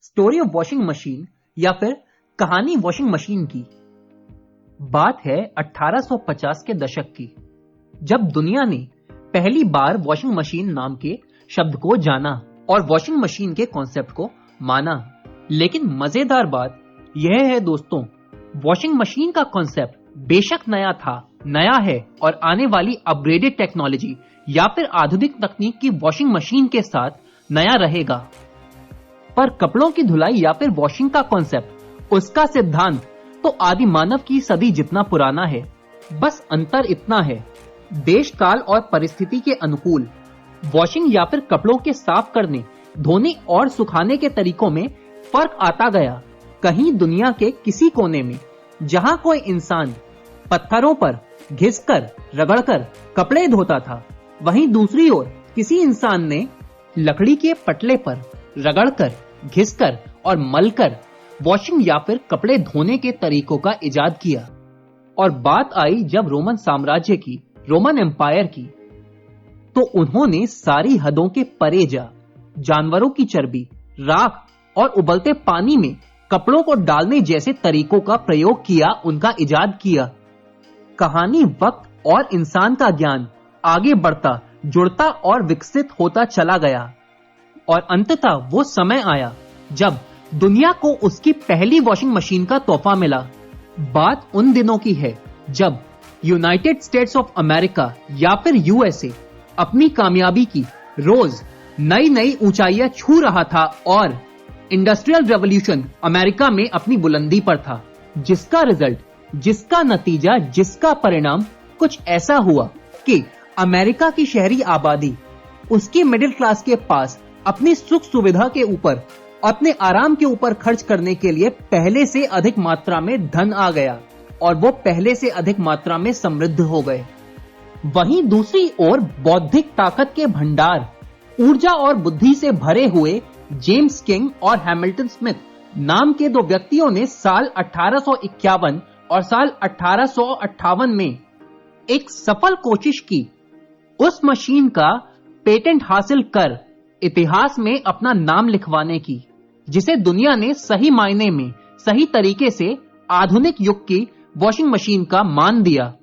Story of washing machine या फिर कहानी वॉशिंग मशीन की। बात है 1850 के दशक की, जब दुनिया ने पहली बार वॉशिंग मशीन नाम के शब्द को जाना और वॉशिंग मशीन के कॉन्सेप्ट को माना। लेकिन मजेदार बात यह है दोस्तों, वॉशिंग मशीन का कॉन्सेप्ट बेशक नया है और आने वाली अपग्रेडेड टेक्नोलॉजी या फिर आधुनिक तकनीक की वॉशिंग मशीन के साथ नया रहेगा, पर कपड़ों की धुलाई या फिर वॉशिंग का कॉन्सेप्ट, उसका सिद्धांत तो आदि मानव की सदी जितना पुराना है। बस अंतर इतना है, देश काल और परिस्थिति के अनुकूल वॉशिंग या फिर कपड़ों के साफ करने, धोने और सुखाने के तरीकों में फर्क आता गया। कहीं दुनिया के किसी कोने में जहां कोई इंसान पत्थरों पर घिसकर रगड़कर कपड़े धोता था, वहीं दूसरी ओर किसी इंसान ने लकड़ी के पटले पर रगड़कर, घिसकर और मलकर वॉशिंग या फिर कपड़े धोने के तरीकों का इजाद किया। और बात आई जब रोमन साम्राज्य की, रोमन एम्पायर की, तो उन्होंने सारी हदों के परे जा जानवरों की चर्बी, राख और उबलते पानी में कपड़ों को डालने जैसे तरीकों का प्रयोग किया, उनका इजाद किया। कहानी वक्त और इंसान का ज्ञान आगे बढ़ता, जुड़ता और विकसित होता चला गया और अंततः वो समय आया जब दुनिया को उसकी पहली वॉशिंग मशीन का तोहफा मिला। बात उन दिनों की है जब यूनाइटेड स्टेट्स ऑफ अमेरिका या फिर यूएसए अपनी कामयाबी की रोज नई नई ऊंचाइयां छू रहा था और इंडस्ट्रियल रेवोल्यूशन अमेरिका में अपनी बुलंदी पर था, जिसका रिजल्ट, जिसका नतीजा, जिसका परिणाम कुछ ऐसा हुआ कि अमेरिका की शहरी आबादी उसकी मिडिल क्लास के पास अपनी सुख सुविधा के ऊपर, अपने आराम के ऊपर खर्च करने के लिए पहले से अधिक मात्रा में धन आ गया और वो पहले से अधिक मात्रा में समृद्ध हो गए। वहीं दूसरी ओर बौद्धिक ताकत के भंडार, ऊर्जा और बुद्धि से भरे हुए जेम्स किंग और हैमिल्टन स्मिथ नाम के दो व्यक्तियों ने साल 1851 और साल 1858 में एक सफल कोशिश की उस मशीन का पेटेंट हासिल कर इतिहास में अपना नाम लिखवाने की, जिसे दुनिया ने सही मायने में, सही तरीके से आधुनिक युग की वॉशिंग मशीन का मान दिया।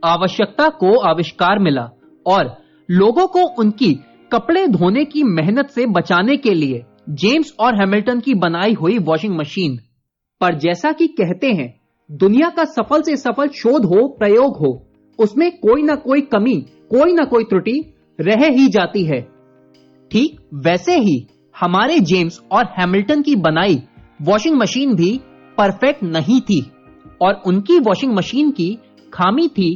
आवश्यकता को आविष्कार मिला और लोगों को उनकी कपड़े धोने की मेहनत से बचाने के लिए जेम्स और हैमिल्टन की बनाई हुई वॉशिंग मशीन। पर जैसा कि कहते हैं, दुनिया का सफल से सफल शोध हो, प्रयोग हो, उसमें कोई ना कोई कमी, कोई ना कोई त्रुटि रह ही जाती है। ठीक वैसे ही हमारे जेम्स और हैमिल्टन की बनाई वॉशिंग मशीन भी परफेक्ट नहीं थी और उनकी वॉशिंग मशीन की खामी थी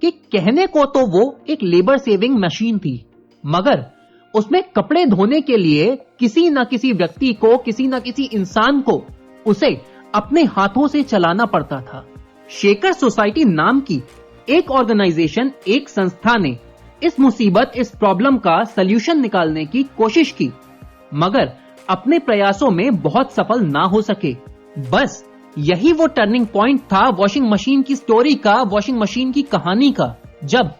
कि कहने को तो वो एक लेबर सेविंग मशीन थी, मगर उसमें कपड़े धोने के लिए किसी न किसी व्यक्ति को, किसी न किसी इंसान को उसे अपने हाथों से चलाना पड़ता था। शेकर सोसाइटी नाम की एक ऑर्गेनाइजेशन, एक संस्था ने इस मुसीबत, इस प्रॉब्लम का सलूशन निकालने की कोशिश की, मगर अपने प्रयासों में बहुत सफल ना हो सके। बस यही वो टर्निंग पॉइंट था वॉशिंग मशीन की स्टोरी का, वॉशिंग मशीन की कहानी का, जब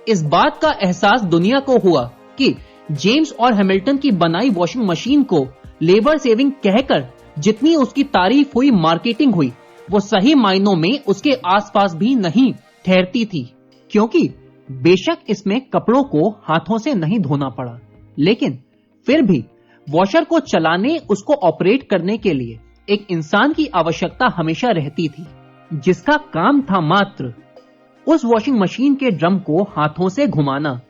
इस बात का एहसास दुनिया को हुआ कि जेम्स और हैमिल्टन की बनाई वॉशिंग मशीन को लेबर सेविंग कहकर जितनी उसकी तारीफ हुई, मार्केटिंग हुई, वो सही मायनों में उसके आसपास भी नहीं ठहरती थी। क्योंकि बेशक इसमें कपड़ों को हाथों से नहीं धोना पड़ा, लेकिन फिर भी वॉशर को चलाने, उसको ऑपरेट करने के लिए एक इंसान की आवश्यकता हमेशा रहती थी, जिसका काम था मात्र उस वॉशिंग मशीन के ड्रम को हाथों से घुमाना।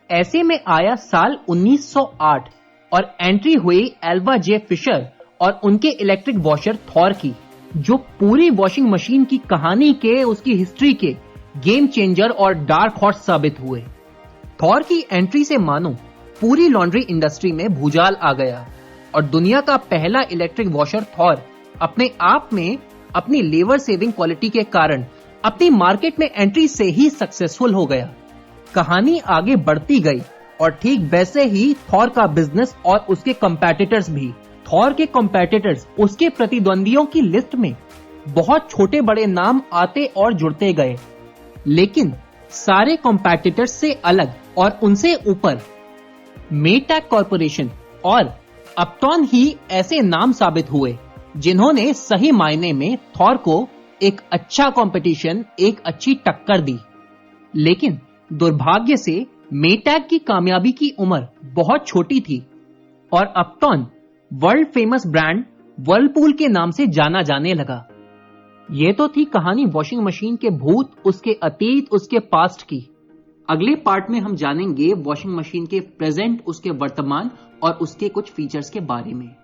ऐसे में आया साल 1908 और एंट्री हुई एल्वा जे फिशर और उनके इलेक्ट्रिक वॉशर थॉर की, जो पूरी वॉशिंग मशीन की कहानी के, उसकी हिस्ट्री के गेम चेंजर और डार्क हॉर्स साबित हुए। थॉर की एंट्री से मानो पूरी लॉन्ड्री इंडस्ट्री में भूचाल आ गया और दुनिया का पहला इलेक्ट्रिक वॉशर थॉर अपने आप में अपनी लेबर सेविंग क्वालिटी के कारण अपनी मार्केट में एंट्री से ही सक्सेसफुल हो गया। कहानी आगे बढ़ती गई और ठीक वैसे ही थॉर का बिजनेस और उसके कंपेटिटर्स भी। थॉर के कंपेटिटर्स, उसके प्रतिद्वंदियों की लिस्ट में बहुत छोटे बड़े नाम आते और जुड़ते गए, लेकिन सारे कंपेटिटर्स से अलग और उनसे ऊपर मेटैक कॉर्पोरेशन और अपटॉन ही ऐसे नाम साबित हुए जिन्होंने सही मायने में थॉर को एक अच्छा कंपटीशन, एक अच्छी टक्कर दी। लेकिन दुर्भाग्य से मेटैग की कामयाबी की उम्र बहुत छोटी थी और अपटॉन वर्ल्ड फेमस ब्रांड वर्लपूल के नाम से जाना जाने लगा। यह तो थी कहानी वॉशिंग मशीन के भूत, उसके अतीत, उसके पास्ट की। अगले पार्ट में हम जानेंगे वॉशिंग मशीन के प्रेजेंट, उसके वर्तमान और उसके कुछ फीचर्स के बारे में।